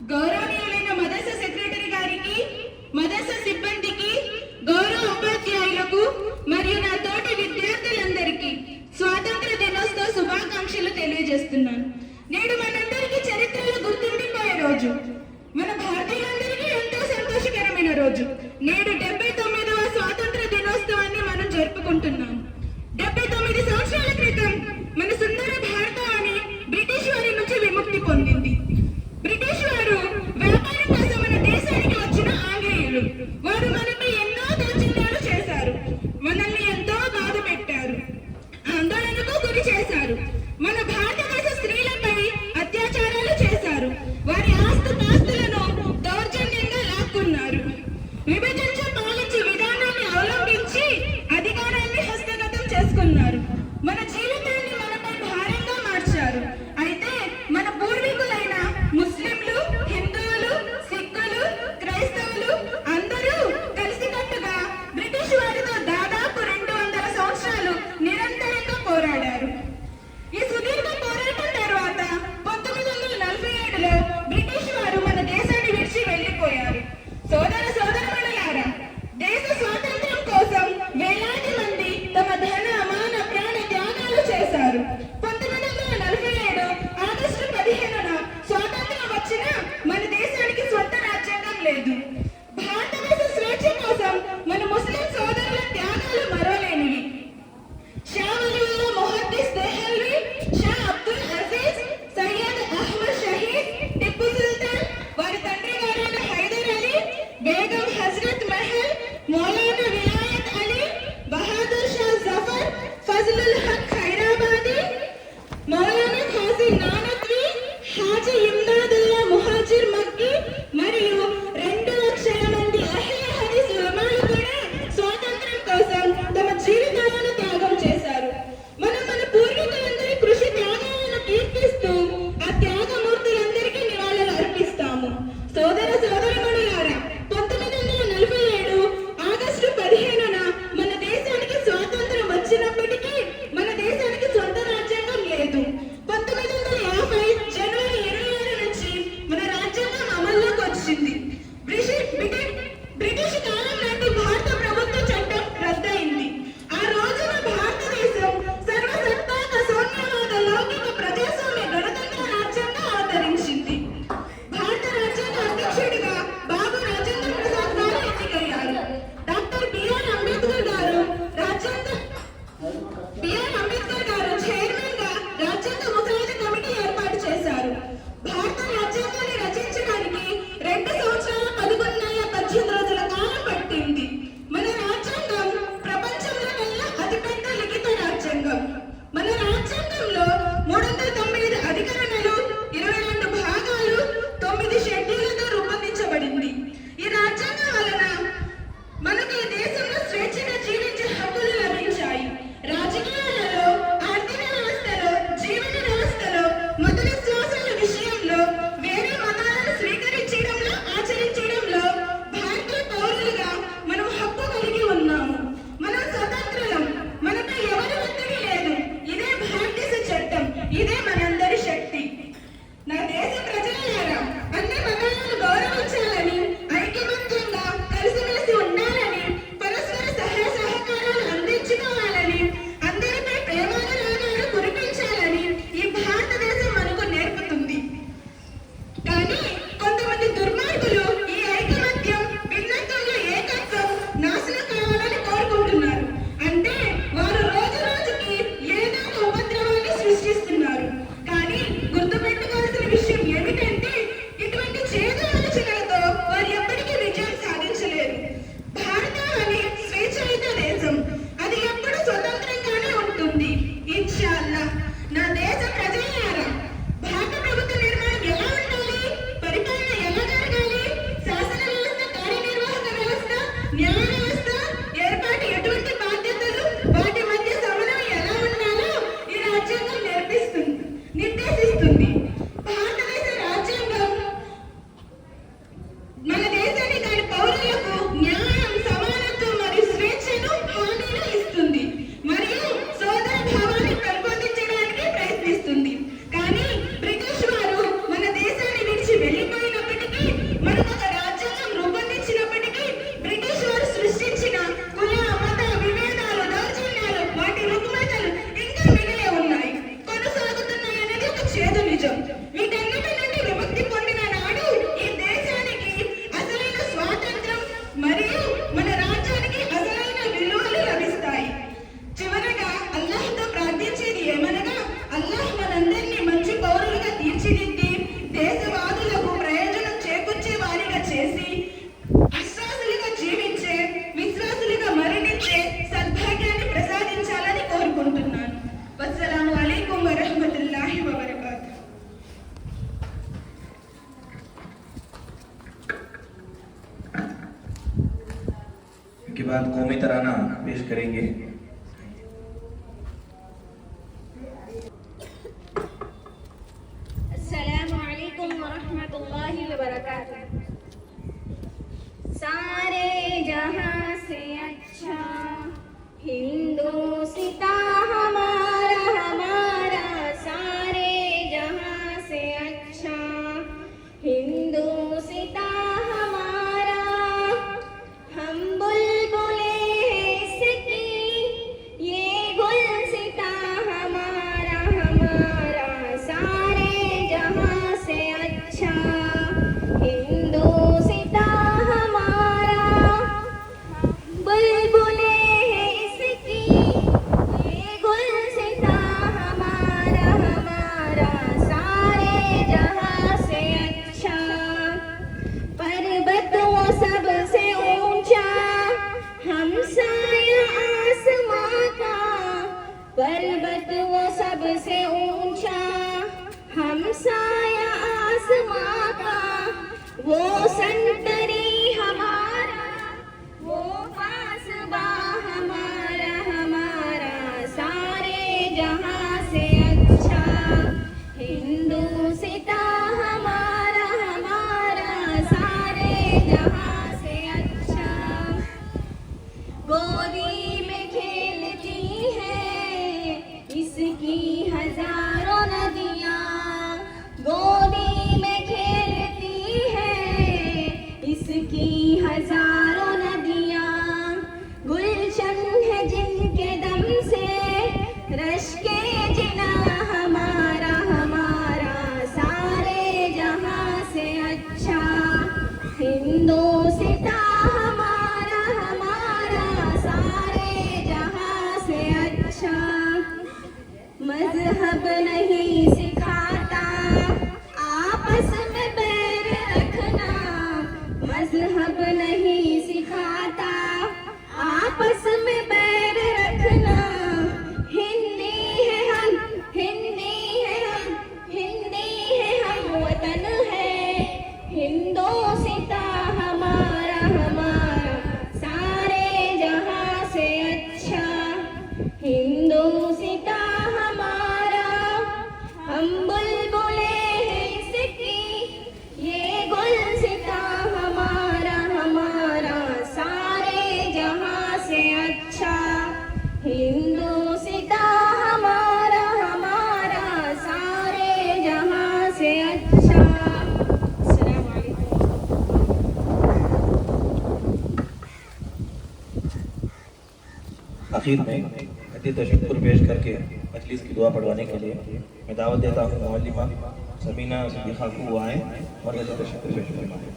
గౌరవనీయులైన మదర్సా సెక్రటరీ గారికి, మదర్సా సిబ్బందికి, గౌరవ ఉపాధ్యాయులకు మరియు నా తోటి విద్యార్థులందరికీ స్వాతంత్ర దినోత్సవ శుభాకాంక్షలు తెలియజేస్తున్నాను. నేడు మనందరికీ చరిత్రలో గుర్తుండిపోయే రోజు, మన భారతీయులందరికీ ఎంతో సంతోషకరమైన రోజు. నేడు 79వ స్వాతంత్ర దినోత్సవాన్ని మనం జరుపుకుంటున్నాం. 79 సంవత్సరాల క్రితం మన సుందర భారతాన్ని బ్రిటిష్ వారి నుంచి విముక్తి పొందింది. బ్రిటిష్ వారు వ్యాపారం కోసం మన దేశానికి వచ్చిన ఆంగ్లేయులు. వారు మనపై ఎన్నో దౌర్జన్యాలు చేశారు, మనల్ని ఎంతో బాధ పెట్టారు, ఆందోళనకు గురి చేశారు. మన భారతదేశ స్త్రీలపై అత్యాచారాలు చేశారు, వారి ఆస్తుపాస్తులను దౌర్జన్యంగా లాక్కున్నారు. విభజించి పాలించే విధానాన్ని అవలంబించి అధికారాన్ని హస్తగతం చేసుకున్నారు. మన జీవితాన్ని మనపై భారంగా మార్చారు. అయితే మన పూర్వీకులైన ముస్లింలు, హిందువులు, సిక్కులు, క్రైస్తవులు అందరూ కలిసికట్టుగా బ్రిటిష్ వారితో దాదాపు 200 సంవత్సరాలు నిరంతరంగా పోరాడారు. ఈ సుదీర్ఘ పోరాటం తర్వాత 1947లో బ్రిటిష్ వారు మన దేశాన్ని విడిచి వెళ్లిపోయారు. సోదర సోదరీమణులారా, దేశ స్వాతంత్ర్యం కోసం వేలాది మంది తమ ధన, మాన, ప్రాణ త్యాగాలు చేశారు. 1947 ఆగస్టు 15న స్వాతంత్ర్యం వచ్చినా మన దేశానికి స్వంత రాజ్యాంగం లేదు. భారతదేశ స్వేచ్ఛ కోసం మన ముస్లిం సోదరుల త్యాగాలు మరోలేనివి. షా వలీవుల్లా ముహద్దీస్ దెహల్వీ, షా అబ్దుల్ అజీజ్, సయ్యద్ అహ్మద్ షహీద్, టిప్పు సుల్తాన్, వారి తండ్రి గారైన హైదర్ అలీ, బేగం హజరత్ మహల్, మౌలానా విలాయత్ అలీ, బహాదూర్ షా జఫర్, ఫజ్లుల్ హక్ ఖైరాబాదీ, మౌలానా ఖాజీ నానక్వి, హాజీ ఇమ్దాదుల్లా ముహాజిర్ మక్కీ మరియు 2 లక్షల మంది అహ్లే హదీస్ ఉలమాలు కూడా స్వాతంత్ర్యం కోసం తమ జీవితాలను త్యాగం చేశారు. మనం మన పూర్వీకులందరి కృషి త్యాగాలను కీర్తిస్తూ ఆ త్యాగమూర్తులందరికీ నివాళులు అర్పిస్తాము. సోదర సోదరీమణులారా, 1947 ఆగస్టు 15న మన దేశానికి స్వాతంత్ర్యం వచ్చినప్పటికీ మన దేశానికి సొంత రాజ్యాంగం లేదు. 1950 జనవరి 26 నుంచి మన రాజ్యాంగం అమల్లోకి వచ్చింది. బ్రిటిష్ కాలం నాటి భారత ప్రభుత్వ చట్టం రద్దయింది. ఆ రోజున భారతదేశం సర్వసత్తాక శూన్యవాద లౌకిక ప్రజాస్వామ్య గణతంత్ర రాజ్యంగా అవతరించింది. భారత రాజ్యాంగ అధ్యక్షుడిగా బాబు రాజేంద్ర ప్రసాద్ గారు ఎన్నికయ్యారు. డాక్టర్ బిఆర్ అంబేద్కర్ గారు చైర్మన్ గా రాజ్యాంగ ముసాయిదా కమిటీ ఏర్పాటు చేశారు. భారత రాజ్యాంగాన్ని రచించడానికి 2 సంవత్సరాల 11 నెలల 18 రోజుల కాలం పట్టింది. మన రాజ్యాంగం ప్రపంచంలోకెల్లా అతిపెద్ద లిఖిత రాజ్యాంగం. మన రాజ్యాంగంలో 395 అధికరణలు, 22 భాగాలు, 9 షెడ్యూళ్లతో రూపొందించబడింది. ఈ రాజ్యాంగం వలన మనకు ఈ దేశంలో స్వేచ్ఛగా జీవించే హక్కులు లభించాయి. రాజకీయాలలో, ఆర్థిక వ్యవస్థలో, జీవన వ్యవస్థలో, మత విశ్వాసాల విషయంలో, వేరే మతాలను స్వీకరించడంలో, ఆచరించడంలో భారతీయ పౌరులుగా మనం హక్కు కలిగి ఉన్నాము. మనం స్వతంత్రులం, మనపై ఎవరి ఒత్తిడి లేదు. ఇదే बाद कौमी तराना पेश करेंगे। अस्सलामु अलैकुम वरहमतुल्लाहि वबरकातुहू। सारे जहां से अच्छा हिंदुस्तां हमारा हमारा, सारे जहां से अच्छा हिंदुस्तां हमारा। हम बुलबुले इसकी ये गुलसितां हमारा हमारा, सारे जहां से अच्छा हिंदुस्तां हमारा। बुलबुले इसकी ये गुलसितां हमारा हमारा, सारे जहां से अच्छा। पर्वत वो सबसे ऊंचा हमसाया आसमां का, पर्वत वो सबसे ऊंचा हमसाया आसमां का। वो संतरी हमारा वो कासबा हमारा हमारा, सारे जहां से अच्छा हिंदुस्तां हमारा हमारा, सारे जहां से अच्छा। गोदी में खेलती है इसकी हजारों नदियां, गोदी में खेलती है इसकी हजारों नदियां। गुलशन है जिनके दम से रश्के जिना हमारा हमारा, सारे जहां से अच्छा हिंदुस्तां हमारा हमारा, सारे जहां से अच्छा। मजहब नहीं सिखाता आपस में बैर रखना, मजहब नहीं सिखाता आपस में बैर रखना। हिंदी है हम हिंदी है हम हिंदी है हम, वतन है हिंदुस्तां हमारा हमारा, सारे जहां से अच्छा हिंदुस्तां हमारा। हम बुलबुले हैं इसकी ये गुलसितां हमारा हमारा, सारे जहां से अच्छा हिंदुस्तां हमारा हमारा, सारे जहां से अच्छा। अस्सलामु अलैकुम। आखिर में अति तशक्कुर पेश करके मजलिस की दुआ पढ़वाने के लिए मैं दावत देता हूँ मौलिमा सबीना सिद्दीक़ा को आए और अति तशक्कुर पेश फरमाएं।